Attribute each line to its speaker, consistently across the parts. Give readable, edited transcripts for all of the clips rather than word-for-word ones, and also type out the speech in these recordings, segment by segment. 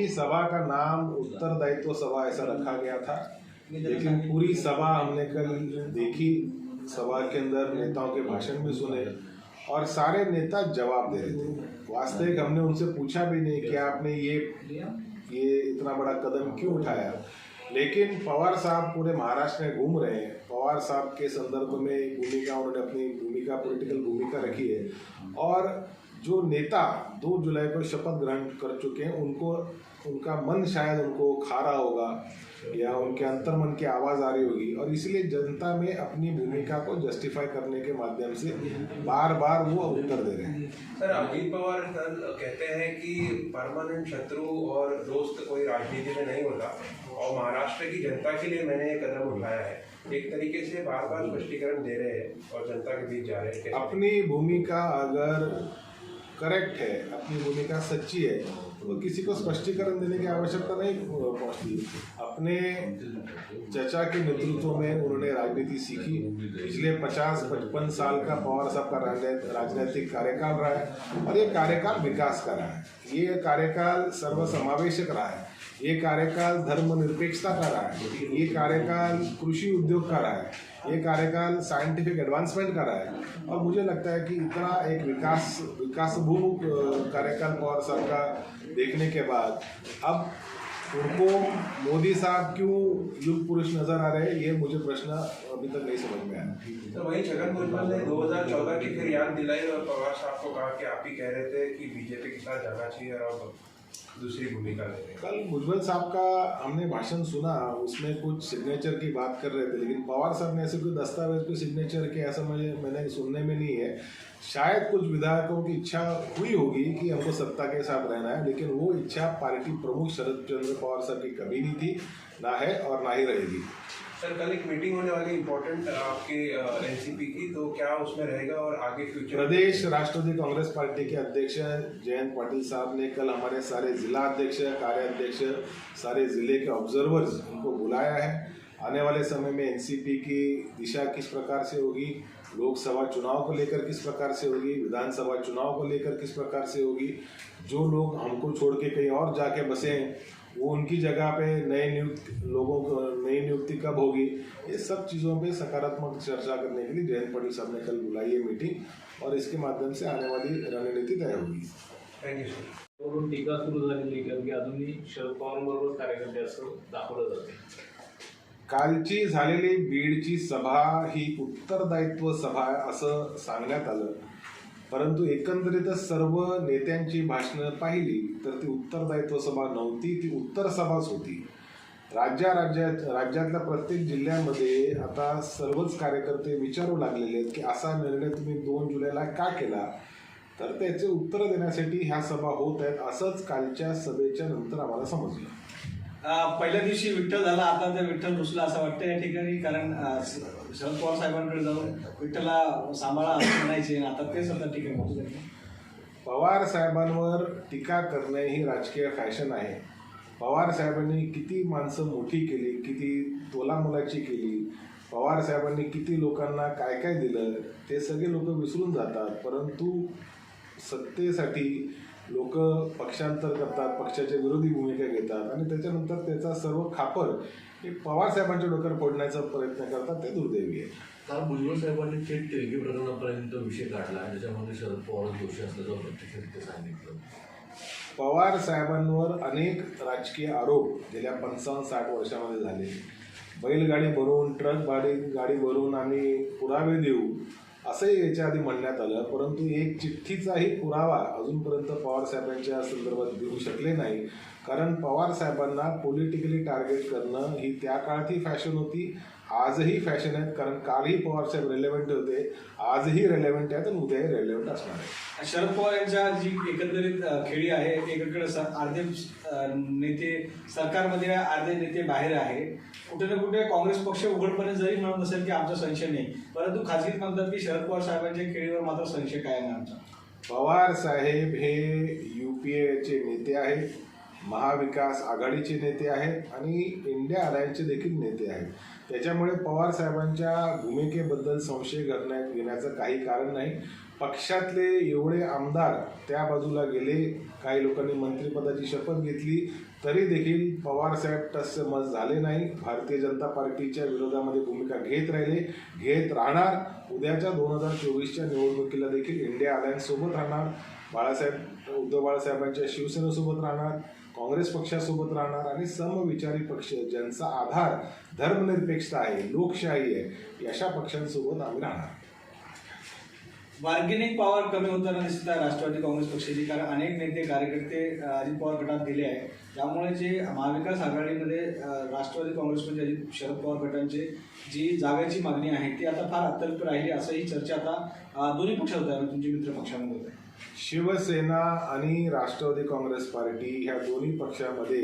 Speaker 1: की सभा का नाम उत्तरदायित्व सभा ऐसा रखा गया था, लेकिन पूरी सभा हमने कल देखी। सभा के अंदर नेताओं के भाषण भी सुने और सारे नेता जवाब दे रहे थे। वास्तविक हमने उनसे पूछा भी नहीं कि आपने ये इतना बड़ा कदम क्यों उठाया, लेकिन पवार साहब पूरे महाराष्ट्र में घूम रहे हैं। पवार साहब के संदर्भ में भूमिका, उन्होंने अपनी भूमिका, पॉलिटिकल भूमिका रखी है और जो नेता 2 जुलाई को शपथ ग्रहण कर चुके हैं उनका मन शायद उनको खा रहा होगा या उनके अंतर्मन की आवाज़ आ रही होगी और इसलिए जनता में अपनी भूमिका को जस्टिफाई करने के माध्यम से बार बार वो उत्तर दे रहे हैं।
Speaker 2: सर, अजीत पवार कहते हैं कि परमानेंट शत्रु और दोस्त कोई राजनीति में नहीं होता और महाराष्ट्र की जनता के लिए मैंने ये कदम उठाया है। एक तरीके से बार बार स्पष्टीकरण दे रहे हैं और जनता के बीच जा रहे हैं।
Speaker 1: अपनी भूमिका अगर करेक्ट है, अपनी भूमिका सच्ची है, तो किसी को स्पष्टीकरण देने की आवश्यकता नहीं पहुंचती। अपने चचा के नेतृत्व में उन्होंने राजनीति सीखी। पिछले 50-55 साल का पवार साहब का राजनीतिक कार्यकाल रहा है और ये कार्यकाल विकास का रहा है, ये कार्यकाल सर्वसमावेशक रहा है, ये कार्यकाल धर्मनिरपेक्षता का रहा है, ये कार्यकाल कृषि उद्योग का रहा है, ये कार्यकाल साइंटिफिक एडवांसमेंट का रहा है। और मुझे लगता है कि इतना एक विकासोन्मुख कार्यकाल पवार साहब का देखने के बाद अब उनको मोदी साहब क्यों युग पुरुष नजर आ रहे हैं, ये मुझे प्रश्न अभी तक नहीं समझ में आया।
Speaker 2: तो वहीं छगन भुजबल ने 2014 की फिर याद दिलाई और पवार साहब को कहा कि आप ही कह रहे थे कि बीजेपी के साथ जाना चाहिए और अब दूसरी भूमिका ले रहे हैं।
Speaker 1: कल भुजबल साहब का हमने भाषण सुना, उसमें कुछ सिग्नेचर की बात कर रहे थे, लेकिन पवार साहब ने ऐसे कोई दस्तावेज पे सिग्नेचर के ऐसा मैंने सुनने में नहीं है। शायद कुछ विधायकों की इच्छा हुई होगी कि हमको सत्ता के साथ रहना है, लेकिन वो इच्छा पार्टी प्रमुख शरद चंद्र पवार साहब की कभी नहीं थी, ना है और ना ही रहेगी।
Speaker 2: सर, कल एक मीटिंग होने वाली इम्पोर्टेंट आपके एनसीपी की, तो क्या उसमें रहेगा और आगे फ्यूचर?
Speaker 1: प्रदेश राष्ट्रवादी कांग्रेस पार्टी के अध्यक्ष जयंत पाटिल साहब ने कल हमारे सारे जिला अध्यक्ष, कार्याध्यक्ष, सारे जिले के ऑब्जर्वर्स इनको बुलाया है। आने वाले समय में एनसीपी की दिशा किस प्रकार से होगी, लोकसभा चुनाव को लेकर किस प्रकार से होगी, विधानसभा चुनाव को लेकर किस प्रकार से होगी, जो लोग हमको छोड़ के कहीं और जाके बसे वो उनकी जगह पे लोगों को नई नियुक्ति कब होगी, ये सब चीज़ों पे सकारात्मक चर्चा करने के लिए जयंत पाटिल साहब ने कल बुलाई है मीटिंग और इसके माध्यम से आने वाली रणनीति तय होगी।
Speaker 2: Thank you sir.
Speaker 3: वरून टीका सुरू झालेली कारण की अजूनही शरद पवारांबरोबर कार्यकर्ते असं दाखवलं जाते।
Speaker 1: कालची झालेली बीडची सभा ही उत्तरदायित्व सभा असं सांगण्यात आलं, परंतु एकंदरीतच सर्व नेत्यांची भाषणं पाहिली तर ती उत्तरदायित्व सभा नव्हती, ती उत्तर सभाच होती। राज्यातल्या प्रत्येक जिल्ह्यामध्ये आता सर्वच कार्यकर्ते विचारू लागलेले आहेत की असा निर्णय तुम्ही 2 जुलैला का केला, तर त्याचे उत्तर देण्यासाठी ह्या सभा होत आहेत, असंच कालच्या सभेच्या नंतर आम्हाला समजलं।
Speaker 4: पहिल्या दिवशी विठ्ठल झाला, आता तर विठ्ठल रुसला असं वाटतं या ठिकाणी, कारण शरद पवार साहेबांकडे जाऊन विठ्ठला सांभाळा असं म्हणायचे, आता तेच आता ठिकाणी होतं।
Speaker 1: पवार साहेबांवर टीका करणे ही राजकीय फॅशन आहे। पवार साहेबांनी किती माणसं मोठी केली, किती तोलामोलाची केली, पवार साहेबांनी किती लोकांना काय काय दिलं, ते सगळे लोक विसरून जातात। परंतु सत्तेसाठी लोक पक्षांतर करतात, पक्षाच्या विरोधी भूमिका घेतात आणि त्याच्यानंतर त्याचा सर्व खापर हे पवार साहेबांच्या डोक्यावर फोडण्याचा प्रयत्न करतात, ते दुर्दैवी आहे।
Speaker 5: काल भुजबळ साहेबांनी थेट तिरंगी प्रकरणापर्यंत विषय काढला, ज्याच्यामध्ये शरद पवार दोषी असल्याचं प्रत्यक्षरित्या सांगितलं।
Speaker 1: पवार साहेबांवर अनेक राजकीय आरोप गेल्या 55-60 वर्षामध्ये झाले। बैलगाडी भरून, ट्रक गाडी भरून आम्ही पुरावे देऊ असंही याच्या आधी म्हणण्यात आलं, परंतु एक चिठ्ठीचाही पुरावा अजूनपर्यंत पवार साहेबांच्या संदर्भात देऊ शकले नाही, कारण पवार साहेबांना पॉलिटिकली टार्गेट करणं ही त्या काळातही फॅशन होती, आजही फॅशन आहेत, कारण कालही पवार साहेब रेलेव्हंट होते, आजही रेलेव्हंट आहेत आणि उद्याही रेलेव्हंट असणार आहे।
Speaker 4: शरद पवार यांच्या जी एकंदरीत खेळी आहे, एकीकडे अर्धे नेते सरकारमध्ये, अर्धे नेते बाहेर आहे, कुठे ना कुठे काँग्रेस पक्ष उघडपणे जरी म्हणत असेल की आमचा संशय नाही, परंतु खाजगीत म्हणतात की शरद पवार साहेबांच्या खेळीवर मात्र संशय कायम आहे आमचा।
Speaker 1: पवार साहेब हे UPAचे नेते आहेत, महाविकास आघाडीचे नेते आहेत आणि इंडिया अलायन्सचे देखील नेते आहेत। त्याच्यामुळे पवार साहेबांच्या भूमिकेबद्दल संशय घेण्याचं काही कारण नाही. पक्षातले एवढे आमदार त्या बाजूला गेले, काही लोकांनी मंत्रिपदाची शपथ घेतली, तरी देखील पवार साहेब तसे मत झाले नाही. भारतीय जनता पार्टीच्या विरोधामध्ये भूमिका घेत राहिले, घेत राहणार. उद्याच्या 2024च्या निवडणुकीला देखील इंडिया अलायन्स सोबत राहणार, उद्धव बाळासाहेबांच्या शिवसेनेसोबत राहणार, काँग्रेस पक्षासोबत राहणार आणि समविचारी पक्ष ज्यांचा आधार धर्मनिरपेक्षता आहे, लोकशाही आहे, अशा पक्षांसोबत आम्ही राहणार.
Speaker 4: बार्गेनिंग पॉवर कमी होताना दिसत आहे राष्ट्रवादी काँग्रेस पक्षाची, कारण अनेक नेते कार्यकर्ते अजित पवार गटात गेले आहेत. त्यामुळे जे महाविकास आघाडीमध्ये राष्ट्रवादी काँग्रेसमध्ये शरद पवार गटांची जी जागेची मागणी आहे ती आता फार अत्यल्प राहिली, असंही चर्चा आता दोन्ही पक्षात होत आहे, तुमच्या मित्र पक्षामध्ये होत आहे.
Speaker 1: शिवसेना आणि राष्ट्रवादी काँग्रेस पार्टी ह्या दोन्ही पक्षामध्ये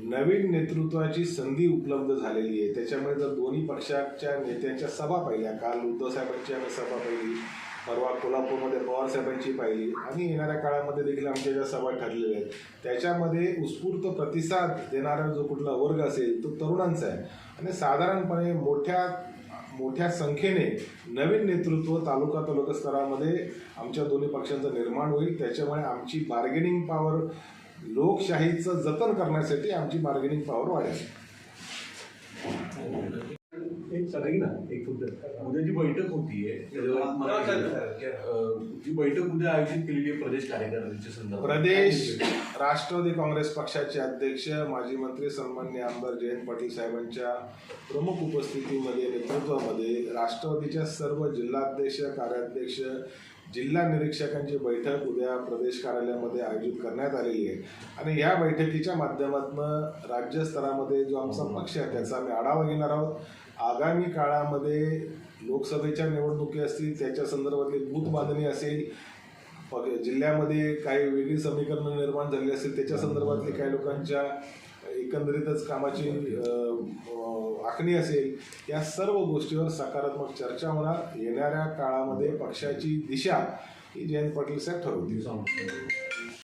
Speaker 1: नवीन नेतृत्वाची संधी उपलब्ध झालेली आहे. त्याच्यामुळे जर दोन्ही पक्षाच्या नेत्यांच्या सभा पाहिल्या, काल उद्धव साहेबांची आम्ही सभा पाहिली, परवा कोल्हापूरमध्ये पवार साहेबांची पाहिली आणि येणाऱ्या काळामध्ये देखील आमच्या ज्या सभा ठरलेल्या आहेत त्याच्यामध्ये उत्स्फूर्त प्रतिसाद देणारा जो कुठला वर्ग असेल तो तरुणांचा आहे. आणि साधारणपणे मोठ्या संख्येने नवीन नेतृत्व तालुका स्तरामध्ये आमच्या दोन्ही पक्षांचं निर्माण होईल. त्याच्यामुळे आमची बार्गेनिंग पॉवर, लोकशाहीचं जतन करण्यासाठी आमची बार्गेनिंग पॉवर वाढेल.
Speaker 5: एक उद्या जी बैठक होतीये जी बैठक उद्या आयोजित केलेली आहे प्रदेश कार्यकारिणीच्या संदर्भात,
Speaker 1: प्रदेश राष्ट्रवादी काँग्रेस पक्षाचे अध्यक्ष माजी मंत्री सन्माननीय आमदार जयंत पाटील साहेबांच्या प्रमुख उपस्थितीमध्ये नेतृत्वामध्ये राष्ट्रवादीच्या सर्व जिल्हाध्यक्ष, कार्याध्यक्ष, जिल्हा निरीक्षकांची बैठक उद्या प्रदेश कार्यालयामध्ये आयोजित करण्यात आलेली आहे. आणि या बैठकीच्या माध्यमातून राज्यस्तरामध्ये जो आमचा पक्ष आहे त्याचा आम्ही आढावा घेणार आहोत. आगामी काळामध्ये लोकसभेच्या निवडणुकी असतील, त्याच्या संदर्भातली बूथ बांधणी असेल, जिल्ह्यामध्ये काही वेगळी समीकरणं निर्माण झाली असेल, त्याच्या संदर्भातली काही लोकांच्या एकंदरीतच कामाची आखणी असेल, या सर्व गोष्टीवर सकारात्मक चर्चा होणार. येणाऱ्या काळामध्ये पक्षाची दिशा ही जयंत पाटील साहेब ठरवतील.